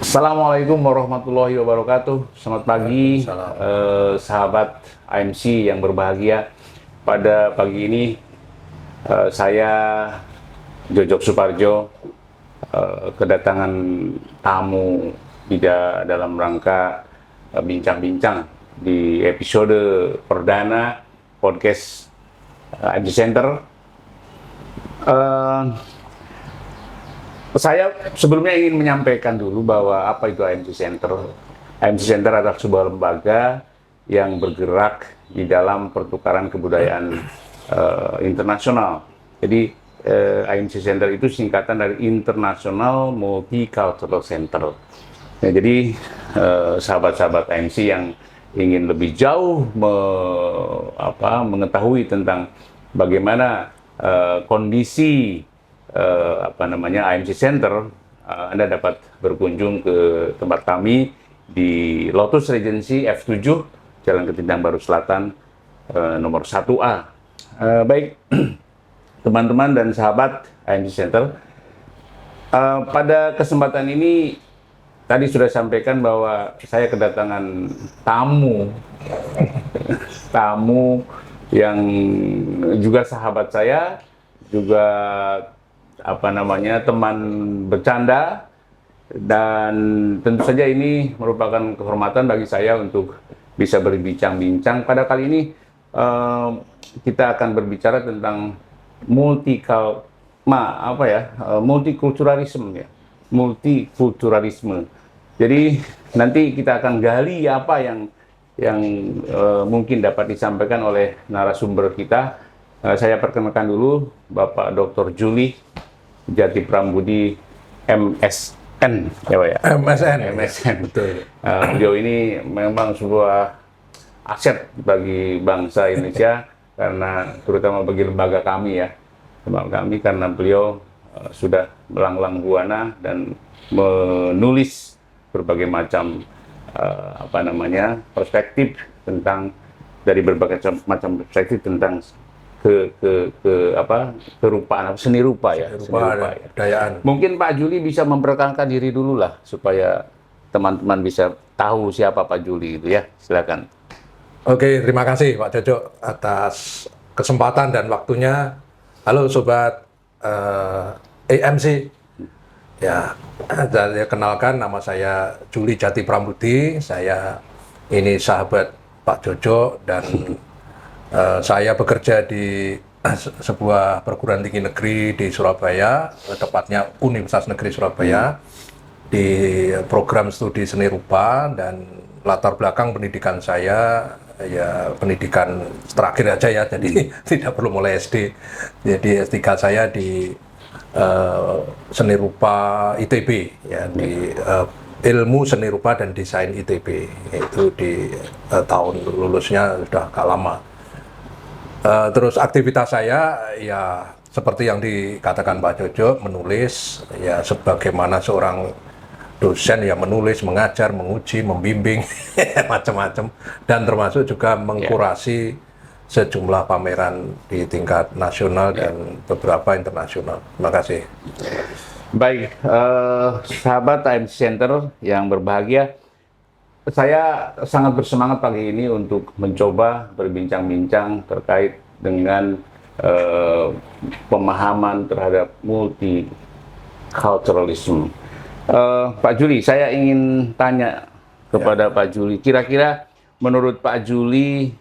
Assalamualaikum warahmatullahi wabarakatuh. Selamat pagi, sahabat AMC yang berbahagia. Pada pagi ini saya Jojok Suparjo kedatangan tamu dalam rangka bincang-bincang di episode perdana podcast AMC Center. Saya sebelumnya ingin menyampaikan dulu bahwa apa itu AMC Center. AMC Center adalah sebuah lembaga yang bergerak di dalam pertukaran kebudayaan internasional. Jadi AMC Center itu singkatan dari International Multicultural Center. Ya, jadi sahabat-sahabat AMC yang ingin lebih jauh mengetahui tentang bagaimana kondisi AMC Center, Anda dapat berkunjung ke tempat kami di Lotus Regency F7 Jalan Ketintang Baru Selatan nomor 1A. Baik teman-teman dan sahabat AMC Center, pada kesempatan ini tadi sudah sampaikan bahwa saya kedatangan tamu yang juga sahabat saya, juga teman bercanda, dan tentu saja ini merupakan kehormatan bagi saya untuk bisa berbincang-bincang. Pada kali ini kita akan berbicara tentang multikulturalisme. Jadi nanti kita akan gali apa yang mungkin dapat disampaikan oleh narasumber kita. Saya perkenalkan dulu Bapak Dr. Juli Jati Prambudi, MSN, ya Pak ya? MSN. Betul. Beliau ini memang sebuah aset bagi bangsa Indonesia, karena terutama bagi lembaga kami karena beliau sudah melanglang buana dan menulis berbagai macam perspektif tentang, dari berbagai macam perspektif tentang kerupaan, seni rupa ya. Kebudayaan. Mungkin Pak Juli bisa memperkenalkan diri dulu lah, supaya teman-teman bisa tahu siapa Pak Juli itu ya. Silakan. Oke, terima kasih Pak Jojo atas kesempatan dan waktunya. Halo Sobat AMC. Ya, saya kenalkan, nama saya Juli Jati Prambudi. Saya ini sahabat Pak Jojo, dan saya bekerja di sebuah perguruan tinggi negeri di Surabaya, tepatnya Universitas Negeri Surabaya, di program studi seni rupa, dan latar belakang pendidikan saya ya pendidikan terakhir aja ya, jadi tidak perlu mulai SD. Jadi S3 saya di seni rupa ITB ya, di ilmu seni rupa dan desain ITB, itu di tahun lulusnya sudah agak lama. Terus aktivitas saya ya seperti yang dikatakan Pak Jojo, menulis ya, sebagaimana seorang dosen ya, menulis, mengajar, menguji, membimbing macam-macam, dan termasuk juga mengkurasi sejumlah pameran di tingkat nasional dan beberapa internasional. Terima kasih. Baik, sahabat AMC Center yang berbahagia, saya sangat bersemangat pagi ini untuk mencoba berbincang-bincang terkait dengan pemahaman terhadap multiculturalism. Pak Juli, saya ingin tanya kepada Pak Juli, kira-kira menurut Pak Juli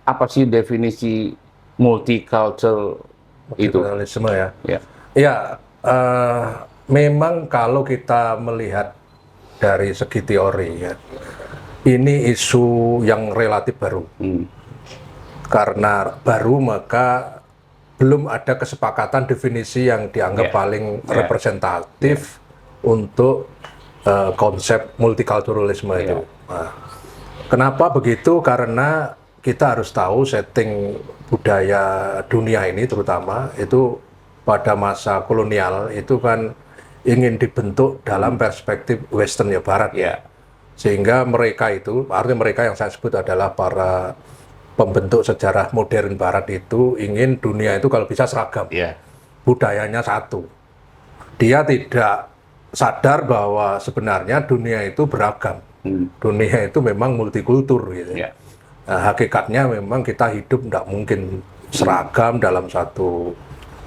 apa sih definisi multiculturalisme ya? Ya, memang kalau kita melihat dari segi teori ya, ini isu yang relatif baru. Karena baru, maka belum ada kesepakatan definisi yang dianggap paling representatif untuk konsep multikulturalisme itu. Nah, kenapa begitu? Karena kita harus tahu setting budaya dunia ini, terutama itu pada masa kolonial itu kan ingin dibentuk dalam perspektif Western ya, Barat ya. Sehingga mereka itu, artinya mereka yang saya sebut adalah para pembentuk sejarah modern Barat itu, ingin dunia itu kalau bisa seragam, budayanya satu. Dia tidak sadar bahwa sebenarnya dunia itu beragam. Dunia itu memang multikultur gitu. Ya. Nah, hakikatnya memang kita hidup tidak mungkin seragam dalam satu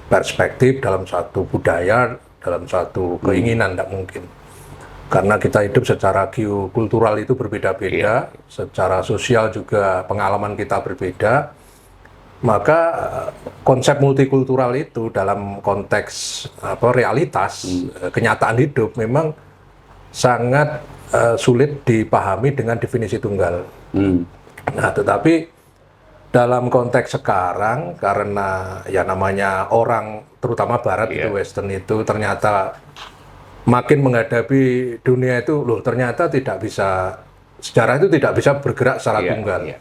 perspektif, dalam satu budaya, dalam satu keinginan, tidak mungkin. Karena kita hidup secara geokultural itu berbeda-beda, secara sosial juga pengalaman kita berbeda, maka konsep multikultural itu dalam konteks realitas, kenyataan hidup memang sangat sulit dipahami dengan definisi tunggal. Nah, tetapi dalam konteks sekarang, karena ya namanya orang, terutama Barat itu, Western itu, ternyata makin menghadapi dunia itu, loh ternyata tidak bisa, sejarah itu tidak bisa bergerak secara tunggal.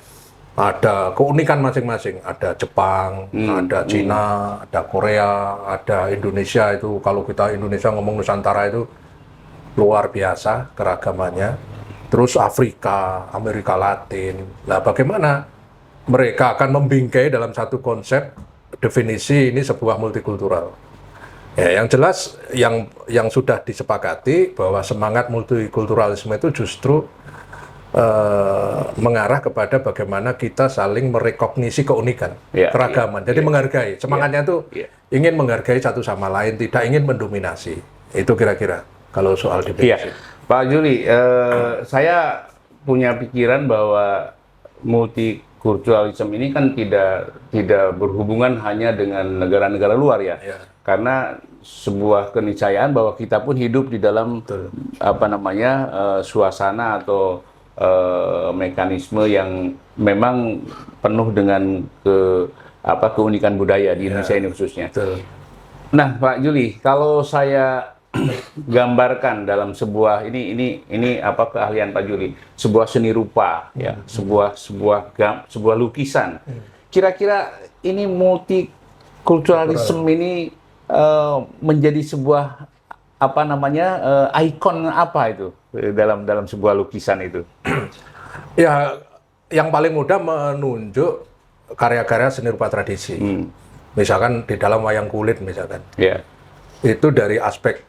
Ada keunikan masing-masing, ada Jepang, ada Cina, ada Korea, ada Indonesia itu, kalau kita Indonesia ngomong Nusantara itu luar biasa keragamannya. Terus Afrika, Amerika Latin. Nah, bagaimana mereka akan membingkai dalam satu konsep definisi ini sebuah multikultural? Ya, yang jelas yang sudah disepakati bahwa semangat multikulturalisme itu justru mengarah kepada bagaimana kita saling merekognisi keunikan, keragaman. Jadi menghargai. Semangatnya itu ingin menghargai satu sama lain, tidak ingin mendominasi. Itu kira-kira kalau soal definisi. Pak Juli, saya punya pikiran bahwa multikulturalisme ini kan tidak berhubungan hanya dengan negara-negara luar ya. Karena sebuah keniscayaan bahwa kita pun hidup di dalam suasana atau mekanisme yang memang penuh dengan keunikan budaya di Indonesia ini khususnya. Nah, Pak Juli, kalau saya gambarkan dalam sebuah ini keahlian Pak Juli, sebuah seni rupa ya, sebuah lukisan. Kira-kira ini multikulturalisme ini menjadi sebuah ikon apa itu dalam sebuah lukisan itu? Ya, yang paling mudah menunjuk karya-karya seni rupa tradisi. Misalkan di dalam wayang kulit misalkan. Itu dari aspek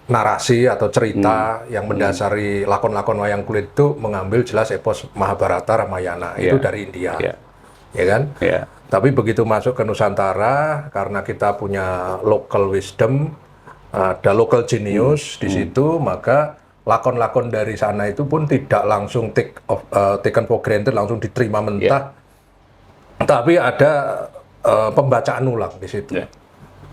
narasi atau cerita yang mendasari lakon-lakon wayang kulit itu mengambil jelas epos Mahabharata, Ramayana. Itu dari India. Ya kan? Tapi begitu masuk ke Nusantara, karena kita punya local wisdom, ada local genius di situ, maka lakon-lakon dari sana itu pun tidak langsung taken for granted, langsung diterima mentah. Tapi ada pembacaan ulang di situ.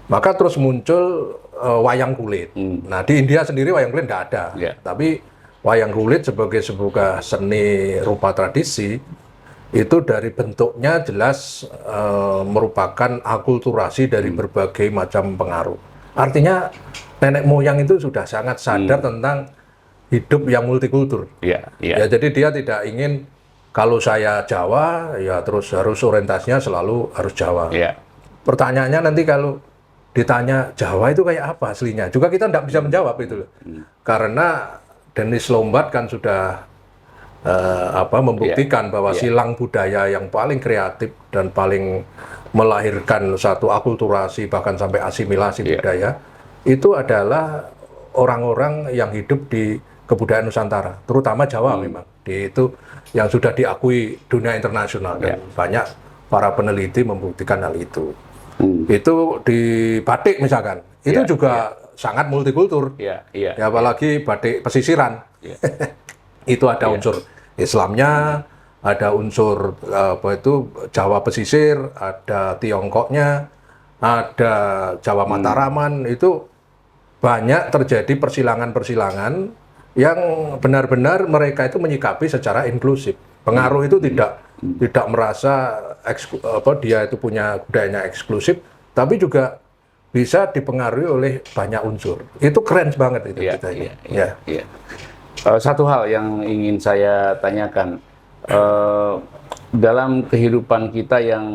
Maka terus muncul wayang kulit. Nah, di India sendiri wayang kulit tidak ada. Tapi wayang kulit sebagai sebuah seni rupa tradisi, itu dari bentuknya jelas merupakan akulturasi dari berbagai macam pengaruh. Artinya nenek moyang itu sudah sangat sadar tentang hidup yang multikultur. Ya, jadi dia tidak ingin kalau saya Jawa, ya terus harus orientasinya selalu harus Jawa. Pertanyaannya nanti kalau ditanya Jawa itu kayak apa aslinya, juga kita tidak bisa menjawab itu loh. Karena Dennis Lombat kan sudah membuktikan bahwa silang budaya yang paling kreatif dan paling melahirkan satu akulturasi bahkan sampai asimilasi budaya itu adalah orang-orang yang hidup di kebudayaan Nusantara, terutama Jawa memang. Itu yang sudah diakui dunia internasional dan banyak para peneliti membuktikan hal itu. Itu di batik misalkan, itu juga sangat multikultur. Apalagi batik pesisiran. Itu ada unsur Islamnya, ada unsur Jawa pesisir, ada Tiongkoknya, ada Jawa Mataraman. Itu banyak terjadi persilangan-persilangan yang benar-benar mereka itu menyikapi secara inklusif. Pengaruh itu tidak merasa dia itu punya budayanya eksklusif, tapi juga bisa dipengaruhi oleh banyak unsur. Itu keren banget itu kita ini. Satu hal yang ingin saya tanyakan, dalam kehidupan kita yang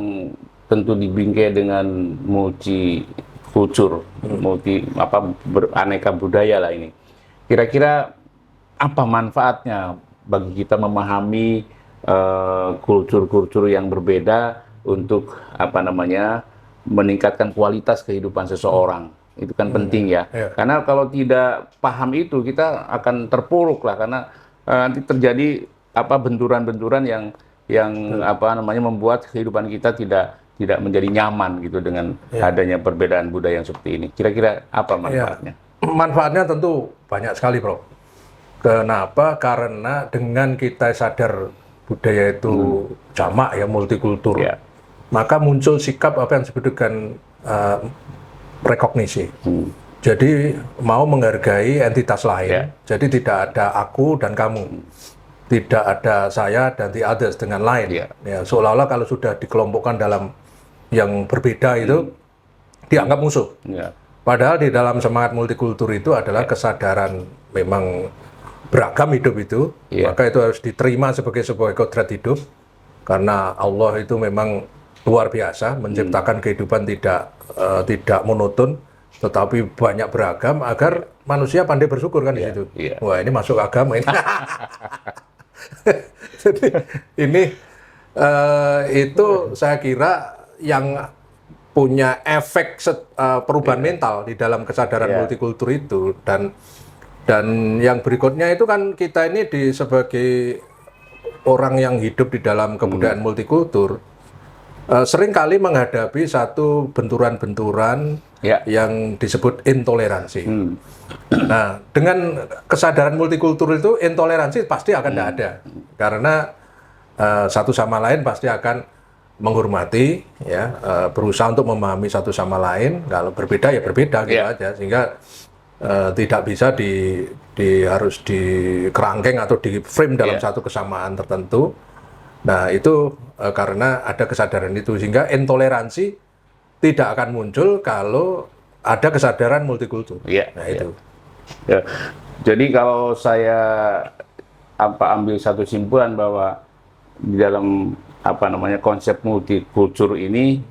tentu dibingkai dengan multikultur, beraneka budaya lah ini. Kira-kira apa manfaatnya bagi kita memahami kultur-kultur yang berbeda untuk meningkatkan kualitas kehidupan seseorang? itu kan penting ya. Karena kalau tidak paham itu kita akan terpuruk lah, karena nanti terjadi benturan-benturan yang membuat kehidupan kita tidak menjadi nyaman gitu dengan adanya perbedaan budaya yang seperti ini. Kira-kira apa manfaatnya? Manfaatnya tentu banyak sekali, Bro. Kenapa? Karena dengan kita sadar budaya itu jamak ya, multikultur, maka muncul sikap apa yang disebut dengan rekognisi. Jadi mau menghargai entitas lain. Jadi tidak ada aku dan kamu, tidak ada saya dan the others dengan lain. Ya, seolah-olah kalau sudah dikelompokkan dalam yang berbeda itu dianggap musuh. Padahal di dalam semangat multikultur itu adalah kesadaran memang beragam hidup itu, maka itu harus diterima sebagai sebuah kodrat hidup, karena Allah itu memang luar biasa menciptakan kehidupan tidak monoton, tetapi banyak beragam agar manusia pandai bersyukur kan di situ. Wah, ini masuk agama ini. Jadi ini itu saya kira yang punya efek perubahan mental di dalam kesadaran multikultur itu. Dan yang berikutnya itu kan kita ini sebagai orang yang hidup di dalam kebudayaan multikultur sering kali menghadapi satu benturan-benturan yang disebut intoleransi. Nah, dengan kesadaran multikultur itu intoleransi pasti akan tidak ada, karena satu sama lain pasti akan menghormati, berusaha untuk memahami satu sama lain. Kalau berbeda ya berbeda gitu aja, sehingga tidak bisa harus dikerangkeng atau di frame dalam satu kesamaan tertentu. Nah, itu karena ada kesadaran itu, sehingga intoleransi tidak akan muncul kalau ada kesadaran multikultur. Nah, itu. Jadi kalau saya ambil satu simpulan bahwa di dalam konsep multikultur ini,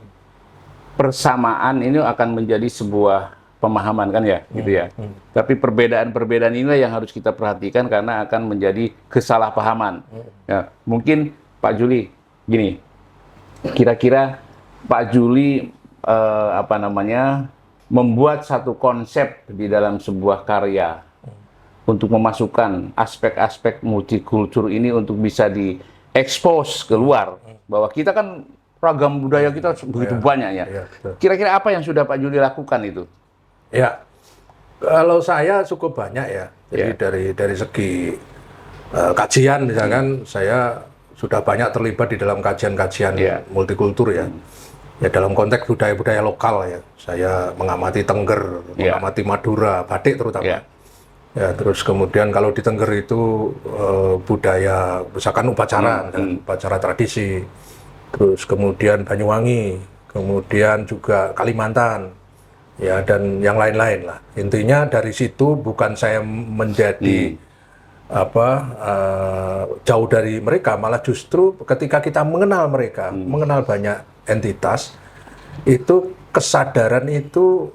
persamaan ini akan menjadi sebuah pemahaman kan ya, gitu ya. Tapi perbedaan-perbedaan inilah yang harus kita perhatikan karena akan menjadi kesalahpahaman. Ya, mungkin Pak Juli, gini, kira-kira Pak Juli membuat satu konsep di dalam sebuah karya untuk memasukkan aspek-aspek multikultur ini untuk bisa diekspos keluar, bahwa kita kan ragam budaya kita begitu banyak ya. Kira-kira apa yang sudah Pak Juli lakukan itu? Ya, kalau saya cukup banyak ya. Jadi dari segi kajian misalkan, saya sudah banyak terlibat di dalam kajian-kajian multikultur ya. Ya, dalam konteks budaya-budaya lokal ya. Saya mengamati Tengger, mengamati Madura, Batik terutama. Ya, terus kemudian kalau di Tengger itu budaya misalkan upacara, upacara tradisi. Terus kemudian Banyuwangi, kemudian juga Kalimantan. Ya, dan yang lain-lain lah. Intinya dari situ bukan saya menjadi jauh dari mereka, malah justru ketika kita mengenal mereka, mengenal banyak entitas, itu kesadaran itu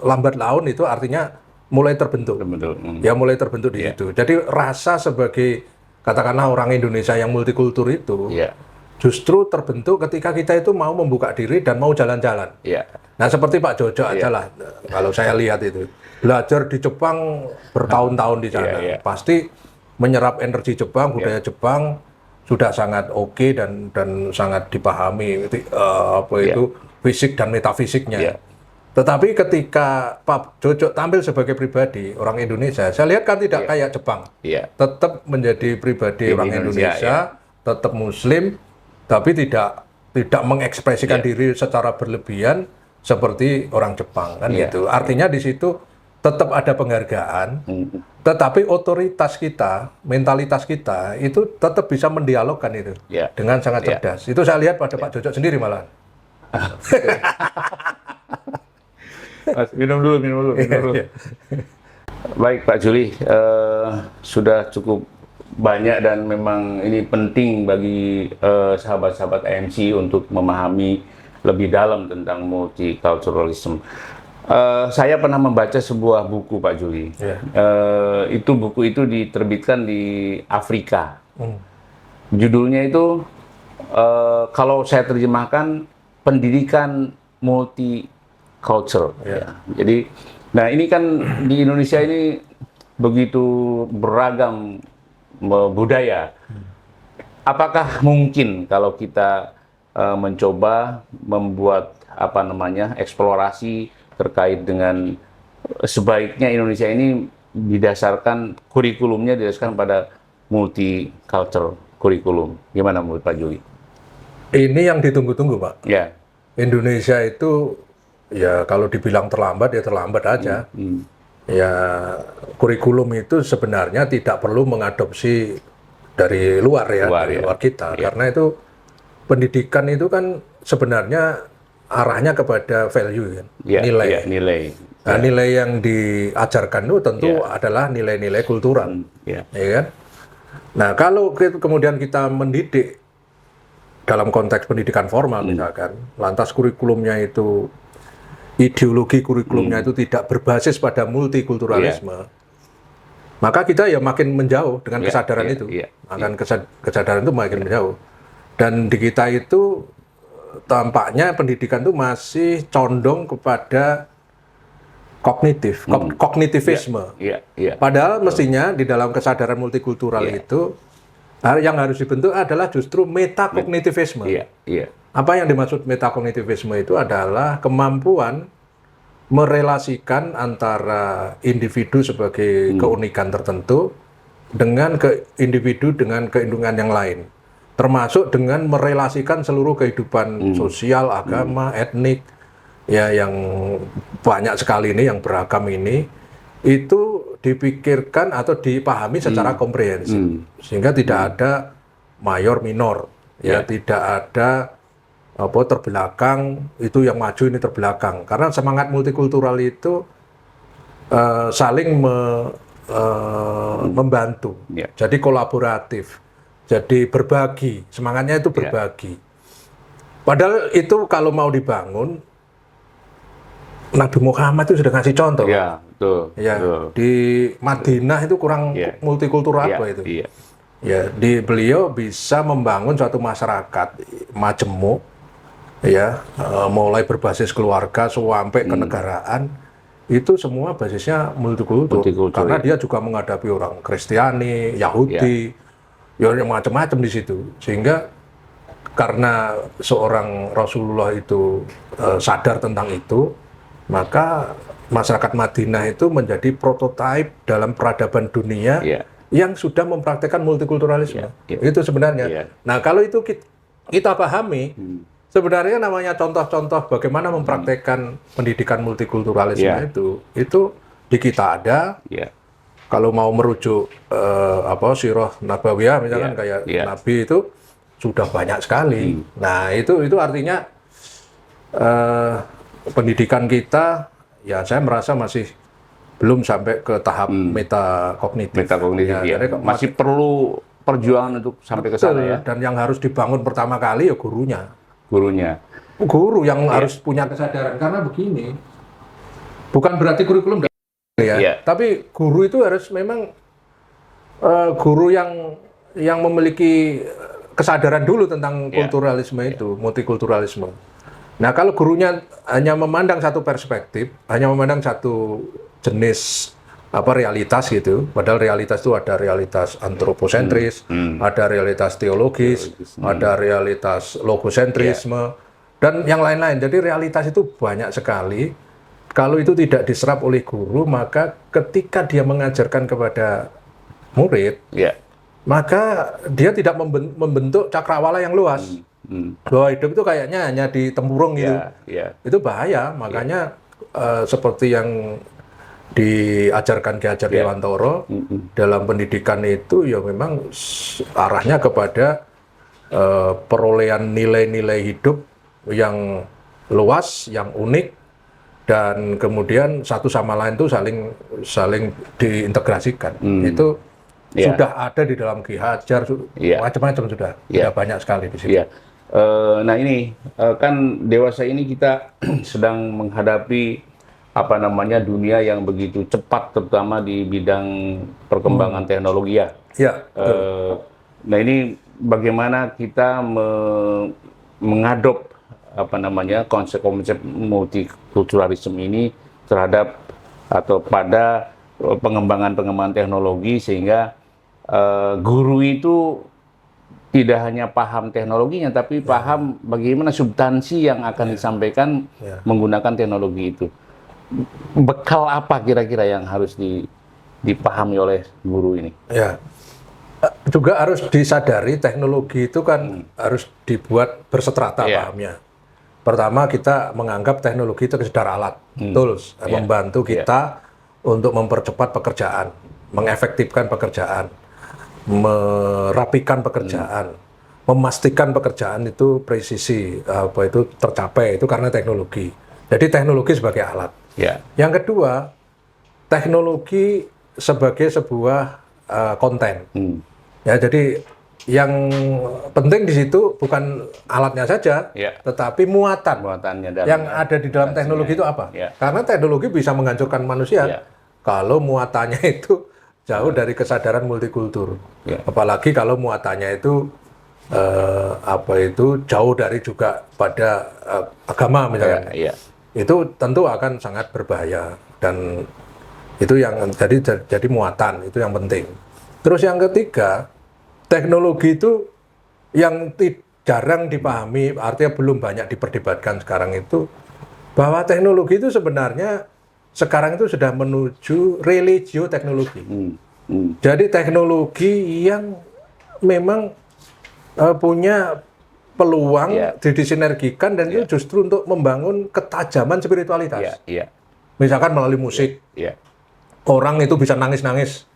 lambat laun itu artinya mulai terbentuk. Ya, mulai terbentuk di situ. Jadi rasa sebagai katakanlah orang Indonesia yang multikultur itu justru terbentuk ketika kita itu mau membuka diri dan mau jalan-jalan. Nah, seperti Pak Jojo aja lah, kalau saya lihat itu. Belajar di Jepang bertahun-tahun di sana. Pasti menyerap energi Jepang, budaya Jepang, sudah sangat oke dan sangat dipahami itu fisik dan metafisiknya. Tetapi ketika Pak Jojo tampil sebagai pribadi orang Indonesia, saya lihat kan tidak kayak Jepang. Tetap menjadi pribadi orang Indonesia, tetap Muslim, tapi tidak mengekspresikan diri secara berlebihan seperti orang Jepang kan gitu. Artinya di situ tetap ada penghargaan, tetapi otoritas kita, mentalitas kita itu tetap bisa mendialogkan itu dengan sangat cerdas. Itu saya lihat pada Pak Jojo sendiri malah. Mas, minum dulu. Baik Pak Juli, sudah cukup banyak dan memang ini penting bagi sahabat-sahabat AMC untuk memahami lebih dalam tentang multiculturalism. Saya pernah membaca sebuah buku Pak Juli. Buku itu diterbitkan di Afrika. Judulnya itu kalau saya terjemahkan pendidikan culture. Ya. Jadi, nah ini kan di Indonesia ini begitu beragam budaya. Apakah mungkin kalau kita mencoba membuat apa namanya eksplorasi terkait dengan sebaiknya Indonesia ini kurikulumnya didasarkan pada multicultural kurikulum. Gimana menurut Pak Juli? Ini yang ditunggu-tunggu, Pak. Ya. Indonesia itu ya kalau dibilang terlambat ya terlambat aja. Ya kurikulum itu sebenarnya tidak perlu mengadopsi dari luar ya, dari luar kita. Karena itu pendidikan itu kan sebenarnya arahnya kepada value, kan? Nilai. Nilai. Nah, nilai yang diajarkan itu tentu adalah nilai-nilai kultural, ya kan? Nah, kalau kemudian kita mendidik dalam konteks pendidikan formal misalkan, lantas kurikulumnya itu ideologi kurikulumnya itu tidak berbasis pada multikulturalisme, maka kita ya makin menjauh dengan kesadaran itu, makan kesadaran itu makin menjauh. Dan di kita itu tampaknya pendidikan itu masih condong kepada kognitivisme. Padahal mestinya di dalam kesadaran multikultural itu yang harus dibentuk adalah justru metakognitivisme. Apa yang dimaksud metakognitivisme itu adalah kemampuan merelasikan antara individu sebagai keunikan tertentu dengan individu dengan keunikan yang lain. Termasuk dengan merelasikan seluruh kehidupan sosial, agama, etnik, ya yang banyak sekali ini, yang beragam ini, itu dipikirkan atau dipahami secara komprehensif. Sehingga tidak ada mayor minor, ya tidak ada terbelakang, itu yang maju ini terbelakang. Karena semangat multikultural itu saling membantu, jadi kolaboratif. Jadi berbagi, semangatnya itu berbagi. Padahal itu kalau mau dibangun, Nabi Muhammad itu sudah ngasih contoh. Betul. Di Madinah itu kurang multikultural apa itu. Di beliau bisa membangun suatu masyarakat majemuk, mulai berbasis keluarga sampai kenegaraan, itu semua basisnya multikultur. Karena dia juga menghadapi orang Kristiani, Yahudi. Ya macam-macam di situ, sehingga karena seorang Rasulullah itu sadar tentang itu, maka masyarakat Madinah itu menjadi prototipe dalam peradaban dunia yang sudah mempraktekkan multikulturalisme. Itu sebenarnya. Nah, kalau itu kita pahami, sebenarnya namanya contoh-contoh bagaimana mempraktekkan pendidikan multikulturalisme itu di kita ada. Kalau mau merujuk sirah nabawiyah misalkan kayak Nabi itu sudah banyak sekali. Nah itu artinya pendidikan kita ya saya merasa masih belum sampai ke tahap metakognitif. Jadi masih perlu perjuangan untuk sampai ke sana ya. Dan yang harus dibangun pertama kali ya gurunya. Guru yang harus punya kesadaran, karena begini. Bukan berarti kurikulum tapi guru itu harus memang guru yang memiliki kesadaran dulu tentang kulturalisme itu, multikulturalisme. Nah, kalau gurunya hanya memandang satu perspektif, hanya memandang satu jenis realitas gitu, padahal realitas itu ada realitas antroposentris, ada realitas teologis, ada realitas logosentrisme, dan yang lain-lain. Jadi realitas itu banyak sekali. Kalau itu tidak diserap oleh guru, maka ketika dia mengajarkan kepada murid, maka dia tidak membentuk cakrawala yang luas. Bahwa hidup itu kayaknya hanya di tempurung gitu. Itu bahaya. Makanya seperti yang diajarkan Ki Hajar Dewantara dalam pendidikan itu ya memang arahnya kepada perolehan nilai-nilai hidup yang luas, yang unik, dan kemudian satu sama lain itu saling diintegrasikan. Itu sudah ada di dalam Ki Hajar, macam-macam sudah banyak sekali di situ. Nah ini kan dewasa ini kita sedang menghadapi dunia yang begitu cepat, terutama di bidang perkembangan teknologi ya. Nah ini bagaimana kita mengadop konsep-konsep multikulturalisme ini terhadap atau pada pengembangan teknologi, sehingga guru itu tidak hanya paham teknologinya, tapi paham bagaimana substansi yang akan disampaikan menggunakan teknologi itu. Bekal apa kira-kira yang harus dipahami oleh guru ini? Ya, juga harus disadari teknologi itu kan harus dibuat berseterata pahamnya. Pertama, kita menganggap teknologi itu sekedar alat, tools, membantu kita untuk mempercepat pekerjaan, mengefektifkan pekerjaan, merapikan pekerjaan, memastikan pekerjaan itu presisi itu tercapai, itu karena teknologi. Jadi teknologi sebagai alat. Yang kedua, teknologi sebagai sebuah konten. Ya, jadi yang penting di situ bukan alatnya saja, tetapi muatannya yang ada di dalam teknologi itu apa? Karena teknologi bisa menghancurkan manusia kalau muatannya itu jauh dari kesadaran multikultur. Apalagi kalau muatannya itu jauh dari juga pada agama misalnya. Itu tentu akan sangat berbahaya, dan itu yang jadi muatan itu yang penting. Terus yang ketiga, teknologi itu yang jarang dipahami, artinya belum banyak diperdebatkan sekarang itu, bahwa teknologi itu sebenarnya sekarang itu sudah menuju religio-teknologi. Jadi teknologi yang memang punya peluang disinergikan, dan itu justru untuk membangun ketajaman spiritualitas. Misalkan melalui musik, orang itu bisa nangis-nangis,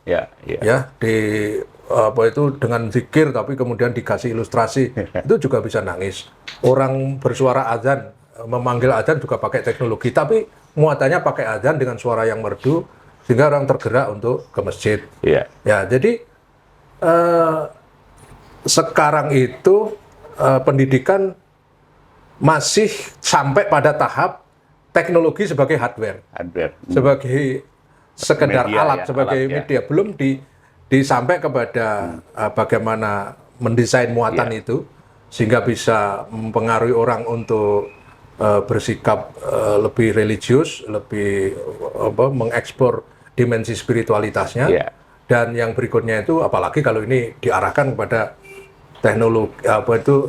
dengan zikir, tapi kemudian dikasih ilustrasi, itu juga bisa nangis. Orang bersuara azan, memanggil azan juga pakai teknologi, tapi muatannya pakai azan dengan suara yang merdu, sehingga orang tergerak untuk ke masjid. Jadi sekarang itu pendidikan masih sampai pada tahap teknologi sebagai hardware. Sebagai sekedar alat, sebagai media, belum disampai kepada bagaimana mendesain muatan itu sehingga bisa mempengaruhi orang untuk bersikap lebih religius, lebih mengeksplor dimensi spiritualitasnya. Dan yang berikutnya itu, apalagi kalau ini diarahkan kepada teknologi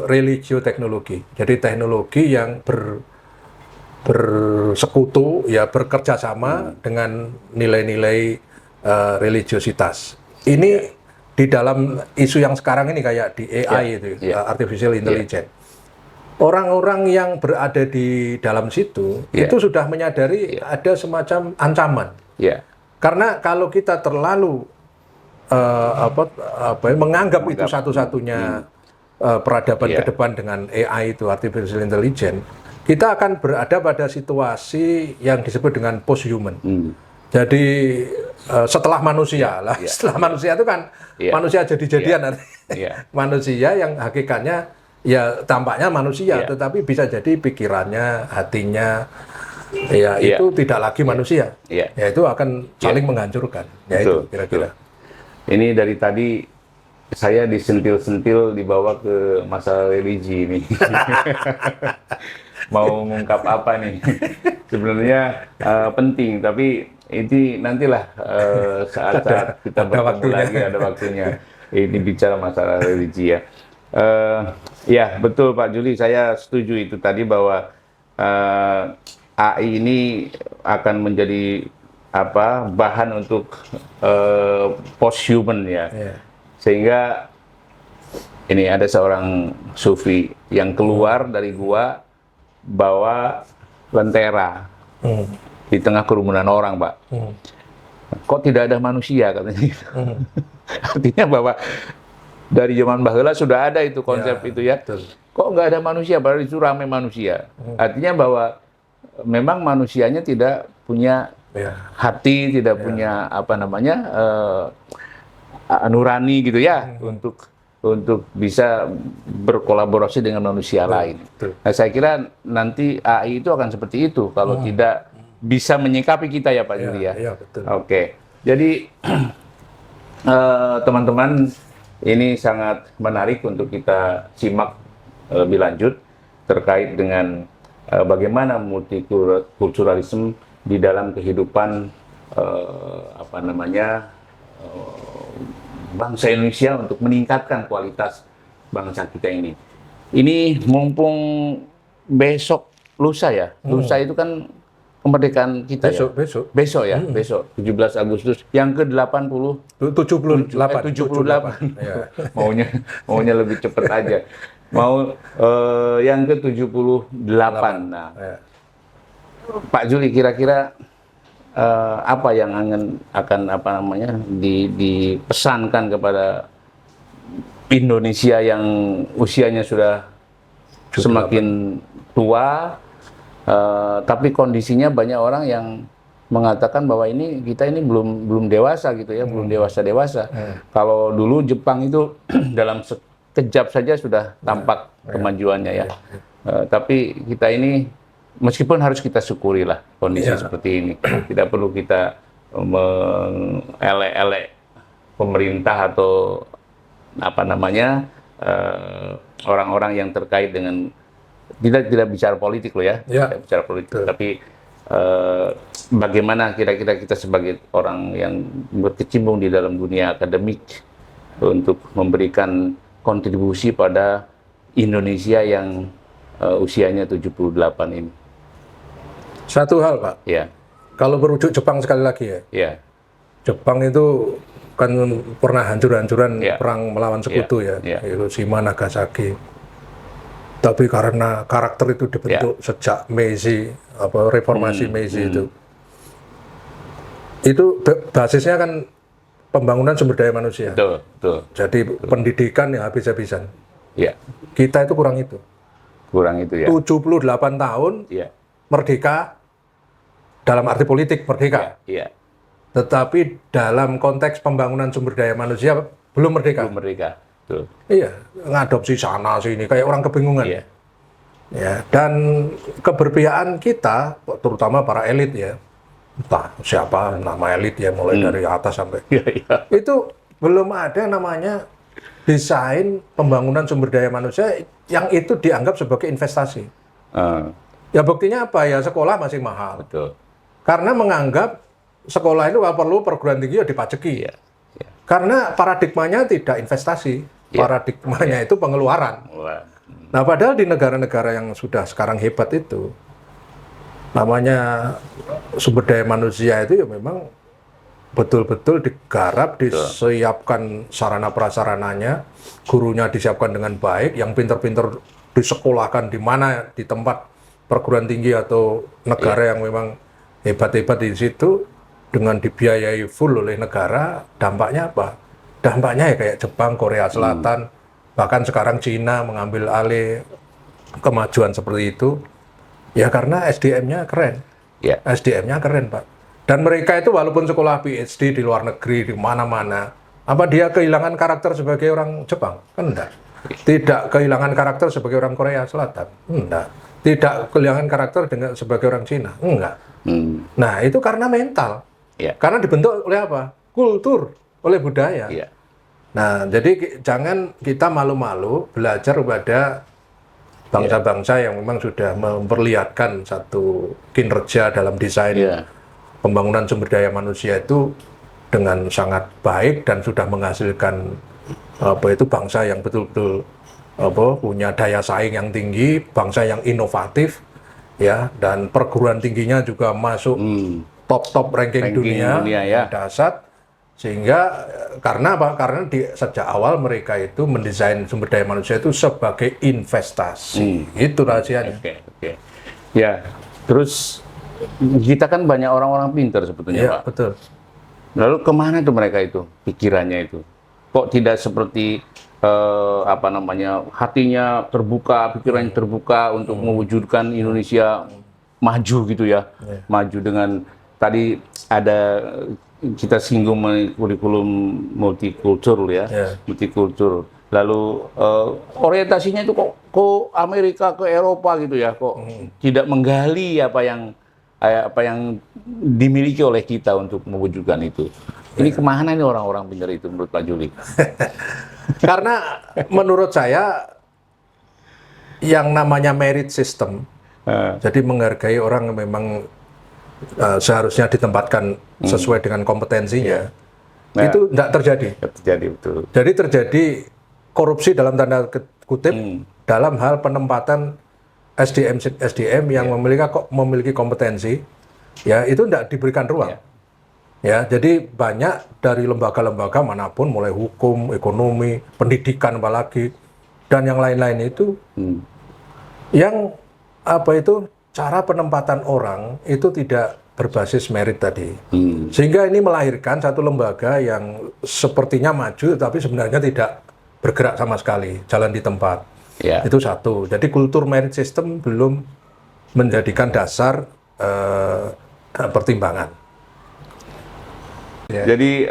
religio-teknologi. Jadi teknologi yang bersekutu, bekerja sama dengan nilai-nilai religiositas. Ini di dalam isu yang sekarang ini kayak di AI artificial intelligence. Orang-orang yang berada di dalam situ itu sudah menyadari ada semacam ancaman. Karena kalau kita terlalu menganggap itu satu-satunya peradaban ke depan dengan AI itu artificial intelligence, kita akan berada pada situasi yang disebut dengan post-human. Jadi setelah manusia lah, setelah manusia itu kan manusia jadi-jadian, manusia yang hakikatnya tampaknya manusia, tetapi bisa jadi pikirannya, hatinya, itu tidak lagi manusia. Itu akan saling menghancurkan. Itu kira-kira. Ini dari tadi saya disentil-sentil dibawa ke masalah religi ini. Mau ngungkap apa nih? Sebenarnya penting, tapi ini nantilah saat-saat kita bertemu lagi, ada waktunya. Ini bicara masalah religi ya. Ya betul Pak Juli, saya setuju itu tadi bahwa AI ini akan menjadi bahan untuk post-human sehingga ini ada seorang sufi yang keluar dari gua bawa lentera di tengah kerumunan orang, Pak. Kok tidak ada manusia katanya gitu. Artinya bahwa dari zaman baheula sudah ada itu konsep itu ya. Kok nggak ada manusia, padahal itu ramai manusia. Artinya bahwa memang manusianya tidak punya hati, tidak punya nurani gitu ya, untuk bisa berkolaborasi dengan manusia lain. Nah, saya kira nanti AI itu akan seperti itu kalau tidak bisa menyikapi kita ya Pak Juli ya. Oke. Jadi teman-teman, ini sangat menarik untuk kita simak lebih lanjut. terkait dengan bagaimana multikulturalisme di dalam kehidupan apa namanya bangsa Indonesia untuk meningkatkan kualitas bangsa kita ini. Ini mumpung besok lusa ya, lusa itu kan kemerdekaan kita besok ya, besok 17 Agustus yang ke-80 78 ya. maunya lebih cepat aja. Mau yang ke-78. Nah, ya. Pak Juli kira-kira apa yang akan apa namanya dipesankan kepada Indonesia yang usianya sudah semakin tua, tapi kondisinya banyak orang yang mengatakan bahwa kita ini belum dewasa gitu ya, belum dewasa. Kalau dulu Jepang itu dalam sekejap saja sudah tampak kemajuannya ya. Tapi kita ini meskipun harus kita syukuri lah kondisi seperti ini, tidak perlu kita mengelek-elek pemerintah atau apa namanya orang-orang yang terkait dengan, kita tidak bicara politik loh ya, tidak bicara politik, tapi bagaimana kira-kira kita sebagai orang yang berkecimpung di dalam dunia akademik untuk memberikan kontribusi pada Indonesia yang usianya 78 ini. Satu hal Pak, Ya, kalau merujuk Jepang sekali lagi ya, ya, Jepang itu kan pernah hancur-hancuran perang melawan sekutu ya, Hiroshima, Nagasaki. Tapi karena karakter itu dibentuk sejak Meiji, reformasi Meiji itu basisnya kan pembangunan sumber daya manusia. betul. Jadi pendidikan yang habis-habisan. Ya, Kita itu kurang itu. kurang itu ya. 78 tahun Ya, merdeka, dalam arti politik merdeka. ya. Tetapi dalam konteks pembangunan sumber daya manusia belum merdeka. Belum merdeka. Betul. Iya, ngadopsi sana sini kayak orang kebingungan. Iya. Ya, dan keberpihakan kita, terutama para elit ya, entah siapa nama elit ya, mulai dari atas sampai Iya, iya. itu belum ada namanya desain pembangunan sumber daya manusia yang itu dianggap sebagai investasi. Ya buktinya apa ya, sekolah masih mahal. Betul. Karena menganggap sekolah itu kalau perlu perguruan tinggi ya dipajeki. Iya. Ya. Karena paradigmanya tidak investasi, paradigmanya itu pengeluaran. Wah. Nah, padahal di negara-negara yang sudah sekarang hebat itu, namanya sumber daya manusia itu ya memang betul-betul digarap, disiapkan sarana prasarananya, gurunya disiapkan dengan baik, yang pinter-pinter disekolahkan di mana, di tempat perguruan tinggi atau negara yang memang hebat-hebat di situ, dengan dibiayai full oleh negara. Dampaknya apa? Dampaknya ya kayak Jepang, Korea Selatan, bahkan sekarang Cina mengambil alih kemajuan seperti itu, ya karena SDM-nya keren. Ya. SDM-nya keren, Pak. Dan mereka itu walaupun sekolah PhD di luar negeri, di mana-mana, apa dia kehilangan karakter sebagai orang Jepang? Kan enggak. Tidak kehilangan karakter sebagai orang Korea Selatan? Enggak. Tidak kehilangan karakter sebagai orang Cina? Enggak. Nah, itu karena mental. Ya. Karena dibentuk oleh apa? Kultur, oleh budaya. Ya. Nah, jadi jangan kita malu-malu belajar kepada bangsa-bangsa yang memang sudah memperlihatkan satu kinerja dalam desain pembangunan sumber daya manusia itu dengan sangat baik dan sudah menghasilkan bangsa yang betul-betul punya daya saing yang tinggi, bangsa yang inovatif, ya, dan perguruan tingginya juga masuk top ranking dunia ya. dasar. Sehingga karena apa? Karena sejak awal mereka itu mendesain sumber daya manusia itu sebagai investasi. Itu rahasianya. Oke. Ya, terus kita kan banyak orang-orang pintar sebetulnya, Ya, Pak. betul. Lalu kemana tuh mereka itu, pikirannya itu? Kok tidak seperti hatinya terbuka, pikirannya terbuka untuk mewujudkan Indonesia maju gitu ya, maju dengan tadi ada kita singgung kurikulum multikultur ya, multikultur. Lalu orientasinya itu kok Amerika, ke Eropa gitu ya, kok tidak menggali apa yang dimiliki oleh kita untuk mewujudkan itu. Ini kemana nih orang-orang pintar itu menurut Pak Juli? Karena menurut saya yang namanya merit system, jadi menghargai orang yang memang seharusnya ditempatkan sesuai dengan kompetensinya, itu tidak terjadi. Terjadi betul. Jadi terjadi korupsi dalam tanda kutip dalam hal penempatan SDM yang memiliki kompetensi, ya itu tidak diberikan ruang. Ya, jadi banyak dari lembaga-lembaga manapun, mulai hukum, ekonomi, pendidikan apalagi, dan yang lain-lain itu, yang cara penempatan orang itu tidak berbasis merit tadi. Sehingga ini melahirkan satu lembaga yang sepertinya maju, tapi sebenarnya tidak bergerak sama sekali, jalan di tempat. Itu satu. Jadi kultur merit system belum menjadikan dasar pertimbangan. Jadi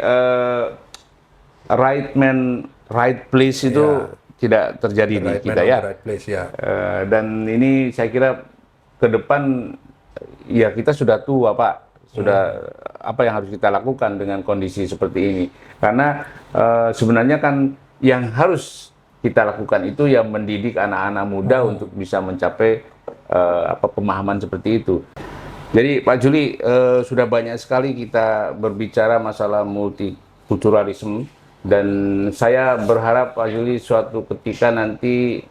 right man, right place itu tidak terjadi di kita ya. Right place, Dan ini saya kira ke depan ya kita sudah tua Pak, sudah apa yang harus kita lakukan dengan kondisi seperti ini. Karena sebenarnya kan yang harus kita lakukan itu ya mendidik anak-anak muda untuk bisa mencapai pemahaman seperti itu. Jadi Pak Juli, sudah banyak sekali kita berbicara masalah multikulturalisme, dan saya berharap Pak Juli suatu ketika nanti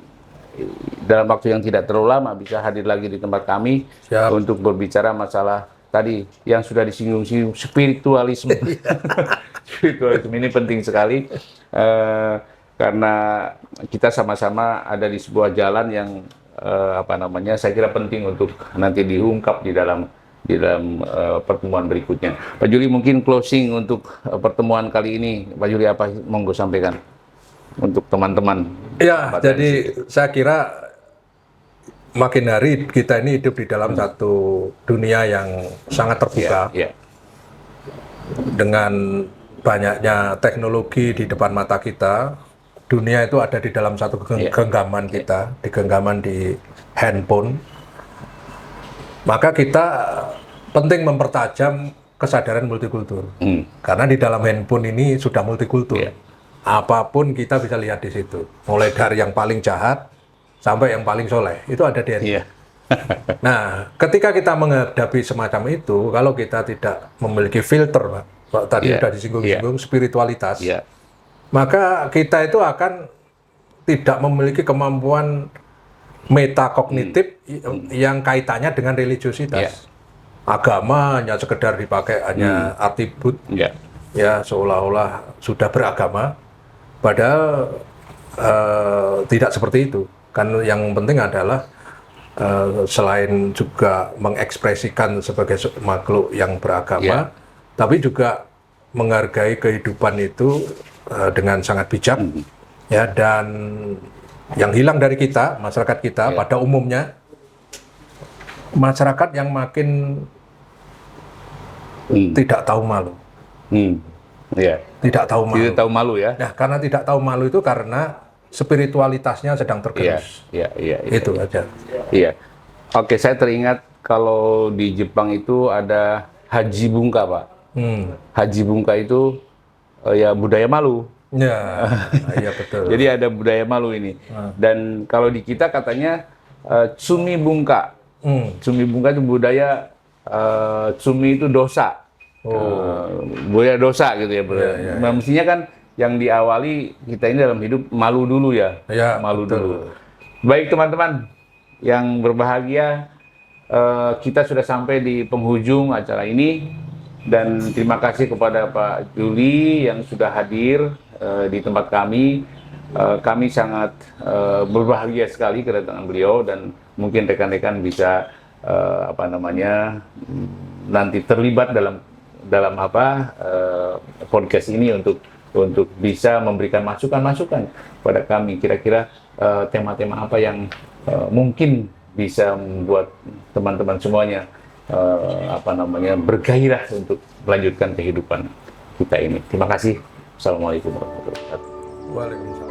dalam waktu yang tidak terlalu lama bisa hadir lagi di tempat kami. Siap. Untuk berbicara masalah tadi yang sudah disinggung-singgung, spiritualisme. Spiritualisme ini penting sekali karena kita sama-sama ada di sebuah jalan yang saya kira penting untuk nanti diungkap di dalam pertemuan berikutnya. Pak Juli, mungkin closing untuk pertemuan kali ini, Pak Juli, apa monggo sampaikan untuk teman-teman. Ya, jadi saya kira makin hari kita ini hidup di dalam satu dunia yang sangat terbuka. Dengan banyaknya teknologi di depan mata kita, dunia itu ada di dalam satu genggaman kita, genggaman di handphone. Maka kita penting mempertajam kesadaran multikultur. Karena di dalam handphone ini sudah multikultur. Apapun kita bisa lihat di situ. Mulai dari yang paling jahat sampai yang paling soleh, itu ada di handphone. Nah, ketika kita menghadapi semacam itu, kalau kita tidak memiliki filter, Pak, tadi sudah disinggung-singgung spiritualitas, maka kita itu akan tidak memiliki kemampuan metakognitif yang kaitannya dengan religiositas. Agama hanya sekedar dipakai hanya atribut, ya seolah-olah sudah beragama, padahal tidak seperti itu. Kan yang penting adalah selain juga mengekspresikan sebagai makhluk yang beragama, tapi juga menghargai kehidupan itu dengan sangat bijak, ya. Dan yang hilang dari kita, masyarakat kita pada umumnya, masyarakat yang makin tidak tahu malu. Tidak tahu malu. Tidak tahu malu ya. Nah, karena tidak tahu malu itu karena spiritualitasnya sedang tergerus. Itu aja. Iya. Oke, saya teringat kalau di Jepang itu ada Haji Bungka, Pak. Haji Bungka itu ya budaya malu. Ya, iya betul. Jadi ada budaya malu ini. Dan kalau di kita katanya Tsumi Bungka. Tsumi Bungka itu budaya Tsumi itu dosa. Budaya dosa gitu ya. Nah, mestinya kan yang diawali kita ini dalam hidup malu dulu ya. Malu betul. Dulu. Baik teman-teman yang berbahagia, kita sudah sampai di penghujung acara ini. Dan terima kasih kepada Pak Juli yang sudah hadir di tempat kami. Kami sangat berbahagia sekali kedatangan beliau, dan mungkin rekan-rekan bisa nanti terlibat dalam podcast ini untuk bisa memberikan masukan-masukan kepada kami. Kira-kira tema-tema apa yang mungkin bisa membuat teman-teman semuanya bergairah untuk melanjutkan kehidupan kita ini. Terima kasih. Assalamualaikum warahmatullahi wabarakatuh. Waalaikumsalam.